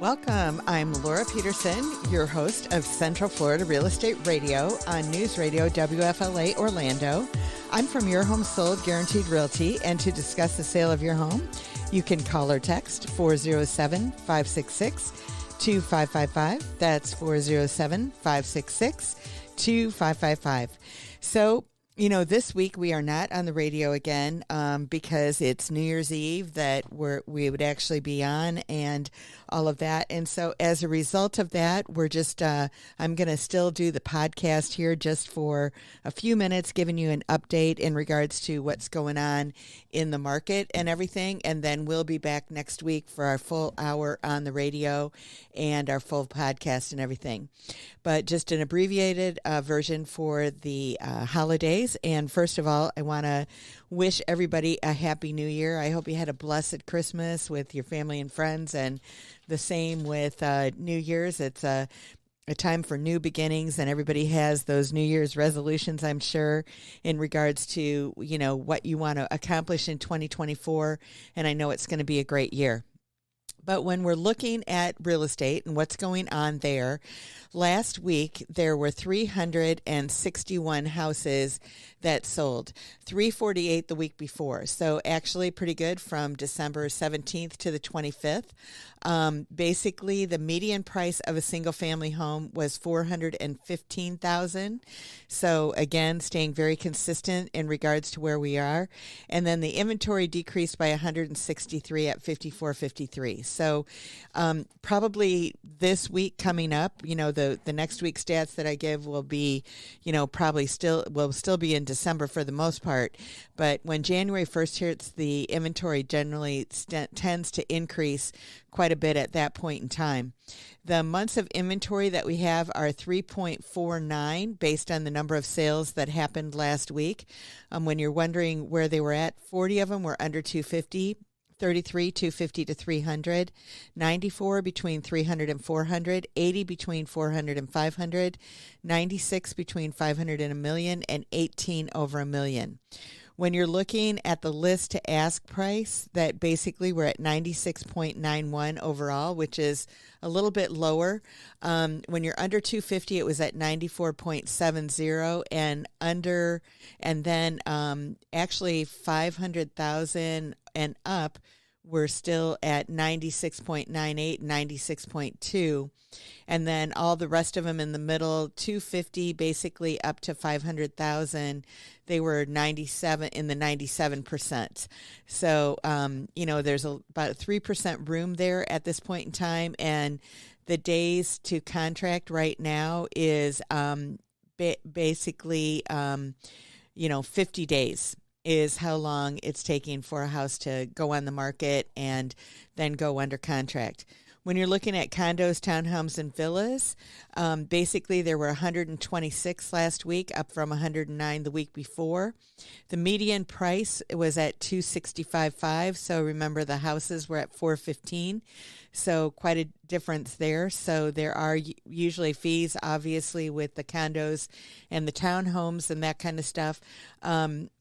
Welcome. I'm Laura Peterson, your host of Central Florida Real Estate Radio on News Radio WFLA Orlando. I'm from Your Home Sold Guaranteed Realty, and to discuss the sale of your home, you can call or text 407-566-2555. That's 407-566-2555. So, this week we are not on the radio again because it's New Year's Eve that we would actually be on and all of that. And so as a result of that, we're just, I'm going to still do the podcast here just for a few minutes, giving you an update in regards to what's going on in the market and everything. And then we'll be back next week for our full hour on the radio and our full podcast and everything. But just an abbreviated version for the holidays. And first of all, I want to wish everybody a happy new year. I hope you had a blessed Christmas with your family and friends, and the same with New Year's. It's a time for new beginnings, and everybody has those New Year's resolutions, I'm sure, in regards to, what you want to accomplish in 2024. And I know it's going to be a great year. But when we're looking at real estate and what's going on there, last week there were 361 houses that sold, 348 the week before. So actually pretty good from December 17th to the 25th. Basically, the median price of a single family home was $415,000. So again, staying very consistent in regards to where we are. And then the inventory decreased by 163 at 5453. So probably this week coming up, the next week stats that I give will be, probably will still be in December for the most part. But when January 1st hits, the inventory generally tends to increase quite a bit at that point in time. The months of inventory that we have are 3.49 based on the number of sales that happened last week. When you're wondering where they were at, 40 of them were under 250. 33, 250 to 300, 94 between 300 and 400, 80 between 400 and 500, 96 between 500 and a million, and 18 over a million. When you're looking at the list to ask price, that basically we're at 96.91 overall, which is a little bit lower. When you're under 250, it was at 94.70, and then actually 500,000 and up, we're still at 96.98, 96.2. And then all the rest of them in the middle, 250 basically up to 500,000, they were 97 in the 97%. So, there's about a 3% room there at this point in time. And the days to contract right now is basically 50 days. Is how long it's taking for a house to go on the market and then go under contract. When you're looking at condos, townhomes, and villas, basically there were 126 last week, up from 109 the week before. The median price was at $265,500. So remember, the houses were at $415,000. So quite a difference there. So there are usually fees, obviously, with the condos and the townhomes and that kind of stuff.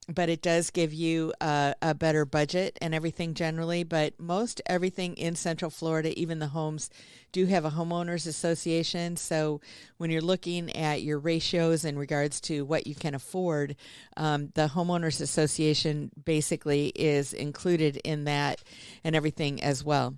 But it does give you a better budget and everything generally. But most everything in Central Florida, even the homes, do have a homeowners association. So when you're looking at your ratios in regards to what you can afford, the homeowners association basically is included in that and everything as well.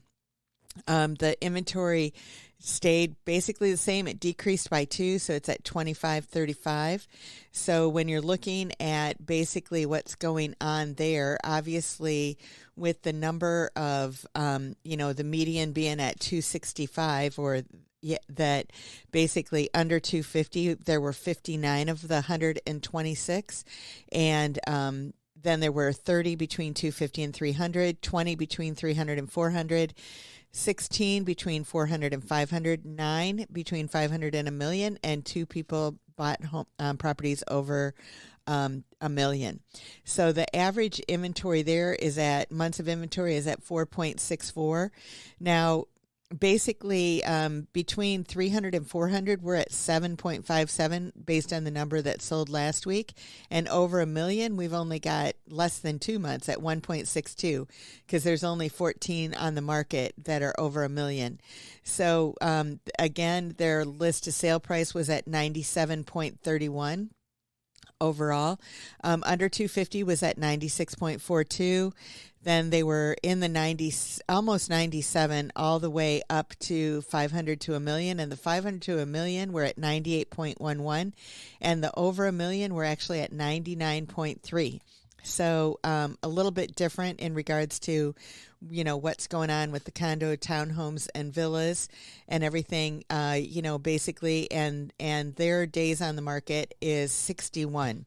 The inventory stayed basically the same. It decreased by 2, so it's at 2535. So when you're looking at basically what's going on there, obviously with the number of, the median being at 265, or that basically under 250, there were 59 of the 126, and then there were 30 between 250 and 300, 20 between 300 and 400, 16 between 400 and 500, 9 between 500 and a million, and 2 people bought home properties over $1 million. So the average inventory there is at months of inventory is at 4.64. Now, basically between 300 and 400, we're at 7.57 based on the number that sold last week. And over a million, we've only got less than 2 months at 1.62 because there's only 14 on the market that are over a million. So again, their list to sale price was at 97.31. Overall, under 250 was at 96.42. Then they were in the 90s, almost 97, all the way up to 500 to a million. And the 500 to a million were at 98.11. And the over a million were actually at 99.3. So a little bit different in regards to, you know, what's going on with the condo, townhomes, and villas and everything, you know, basically, and their days on the market is 61.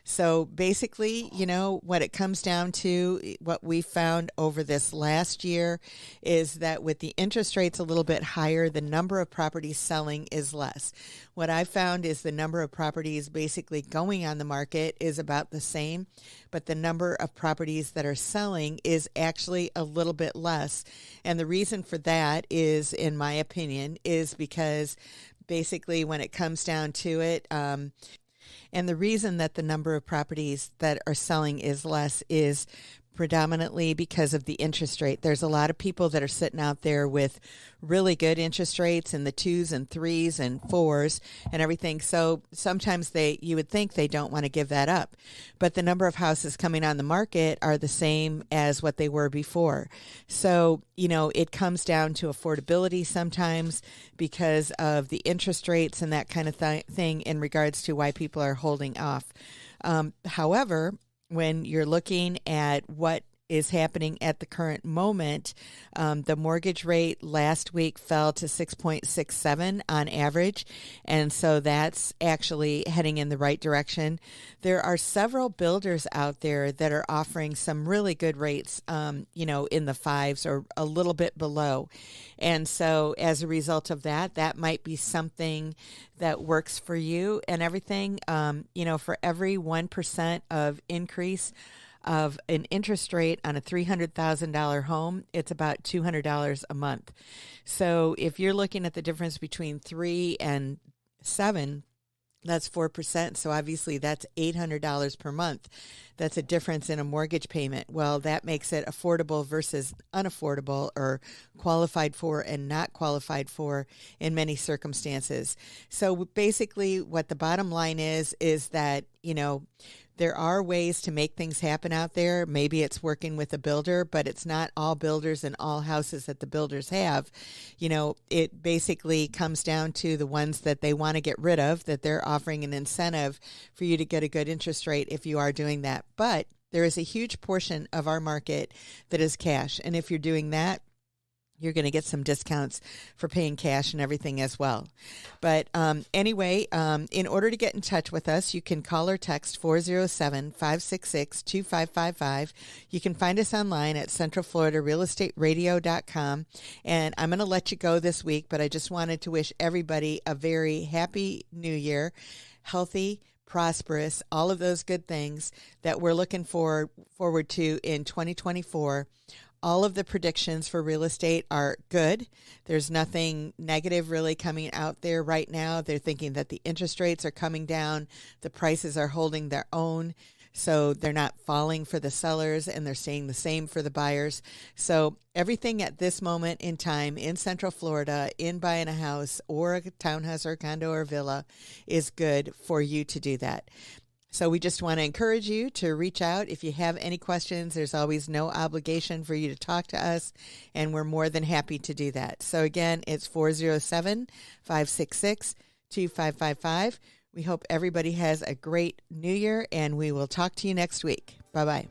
So basically, you know, what it comes down to, what we found over this last year is that with the interest rates a little bit higher, the number of properties selling is less. What I found is the number of properties basically going on the market is about the same, but the number of properties that are selling is actually a little bit less. And the reason for that is, in my opinion, is because basically when it comes down to it, and the reason that the number of properties that are selling is less is predominantly because of the interest rate. There's a lot of people that are sitting out there with really good interest rates in the 2s and 3s and 4s and everything. So sometimes you would think they don't want to give that up. But the number of houses coming on the market are the same as what they were before. So, you know, it comes down to affordability sometimes because of the interest rates and that kind of thing in regards to why people are holding off. However, when you're looking at what is happening at the current moment, the mortgage rate last week fell to 6.67 on average, and so that's actually heading in the right direction. There are several builders out there that are offering some really good rates, you know, in the 5s or a little bit below. And so as a result of that, that might be something that works for you and everything. You know, for every 1% of increase of an interest rate on a $300,000 home, it's about $200 a month. So if you're looking at the difference between 3 and 7, that's 4%. So obviously that's $800 per month. That's a difference in a mortgage payment. Well, that makes it affordable versus unaffordable, or qualified for and not qualified for in many circumstances. So basically what the bottom line is that, you know, there are ways to make things happen out there. Maybe it's working with a builder, but it's not all builders and all houses that the builders have. You know, it basically comes down to the ones that they want to get rid of, that they're offering an incentive for you to get a good interest rate if you are doing that. But there is a huge portion of our market that is cash. And if you're doing that, you're going to get some discounts for paying cash and everything as well. But anyway, in order to get in touch with us, you can call or text 407-566-2555. You can find us online at centralfloridarealestateradio.com. And I'm going to let you go this week, but I just wanted to wish everybody a very happy new year, healthy, prosperous, all of those good things that we're looking forward to in 2024. All of the predictions for real estate are good. There's nothing negative really coming out there right now. They're thinking that the interest rates are coming down, the prices are holding their own, so they're not falling for the sellers, and they're staying the same for the buyers. So everything at this moment in time in Central Florida, in buying a house or a townhouse or a condo or villa, is good for you to do that. So we just want to encourage you to reach out. If you have any questions, there's always no obligation for you to talk to us, and we're more than happy to do that. So again, it's 407-566-2555. We hope everybody has a great new year, and we will talk to you next week. Bye-bye.